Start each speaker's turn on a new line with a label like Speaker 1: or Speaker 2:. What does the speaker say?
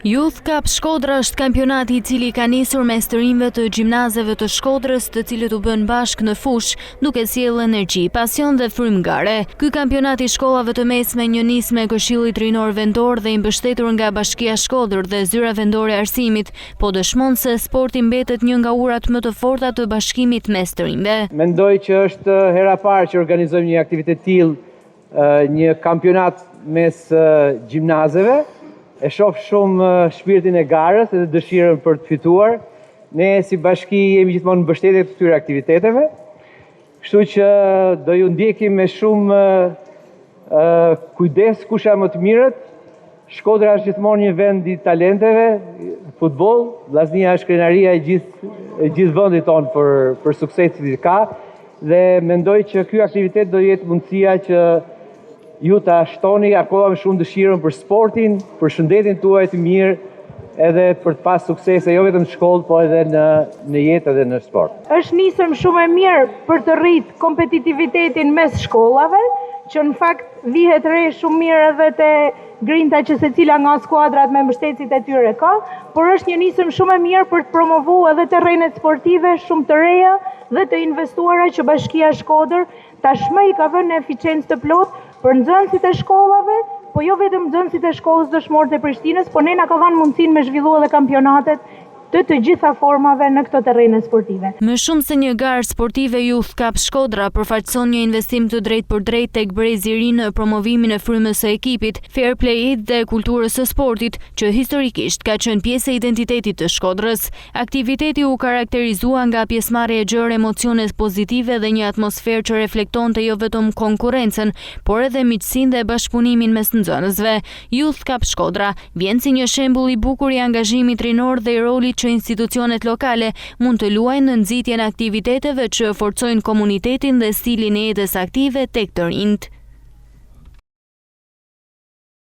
Speaker 1: Youth Cup Shkodra është kampionati I cili ka nisur mes të rinjve të gjimnazeve të Shkodrës, të cilët u bën bashk në fush, duke sjellë energji, pasion dhe frymëngare. Ky kampionat I shkollave të mesme një nis me Këshillit Rinor Vendor dhe I mbështetur nga Bashkia Shkodër dhe Zyra Vendore e Arsimit, po dëshmon se sporti mbetet një nga urat më të forta të bashkimit mes të rinjve.
Speaker 2: Mendoj që është hera parë që organizojmë një aktivitet tillë, një kampionat mes gjimnazeve. E shoh shumë shpirtin e garës dhe dëshirën për të fituar. Ne si bashki jemi gjithmonë në mbështetje të këtyre aktiviteteve. Kështu që do ju ndjekim me shumë kujdes kush janë më të mirët. Shkodra është gjithmonë një vend I talenteve, futboll, vllaznia është krenaria e gjithë vendit tonë për suksesin që ka dhe mendoj që ky aktivitet do jetë mundësia që ju ta shtoni akoma me shumë dëshirën për sportin, për shëndetin tuaj të mirë, edhe për të pas suksese jo vetëm në shkollë, po edhe në jetë edhe në sport.
Speaker 3: Është nisëm shumë e mirë për të rritë kompetitivitetin mes shkollave, që në fakt vihet re shumë mirë edhe te grinta që secila nga skuadrat me mbështetësit e tyre ka, por është një nisëm shumë e mirë për të promovuar edhe terrenet sportive shumë të reja dhe të investuara që Bashkia Shkodër tashmë I ka vënë në eficiencë të plotë për nxënësit e shkollave, po jo vetëm nxënësit e shkollës dëshmorët e Prishtinës, po ne na ka dhënë mundësinë me zhvilluar edhe kampionatet të gjitha formave në këto terrene sportive.
Speaker 1: Më shumë se një garë sportive, Youth Cup Shkodra përfaqëson një investim të drejtë për drejtë tek brezi I ri në promovimin e frymës së ekipit, fair play-it dhe kulturës së sportit, që historikisht ka qenë pjesë e identitetit të Shkodrës. Aktiviteti u karakterizua nga pjesëmarrje e gjerë, emocione pozitive dhe një atmosferë që reflektonte jo vetëm konkurrencën, por edhe miqësinë dhe bashkëpunimin mes nxënësve. Youth Cup Shkodra vjen si një shembull I bukur I angazhimit rinor dhe I rolit që institucionet lokale mund të luajnë në nxitjen e aktiviteteve që forcojnë komunitetin dhe stilin e jetës aktive tek të rinjt.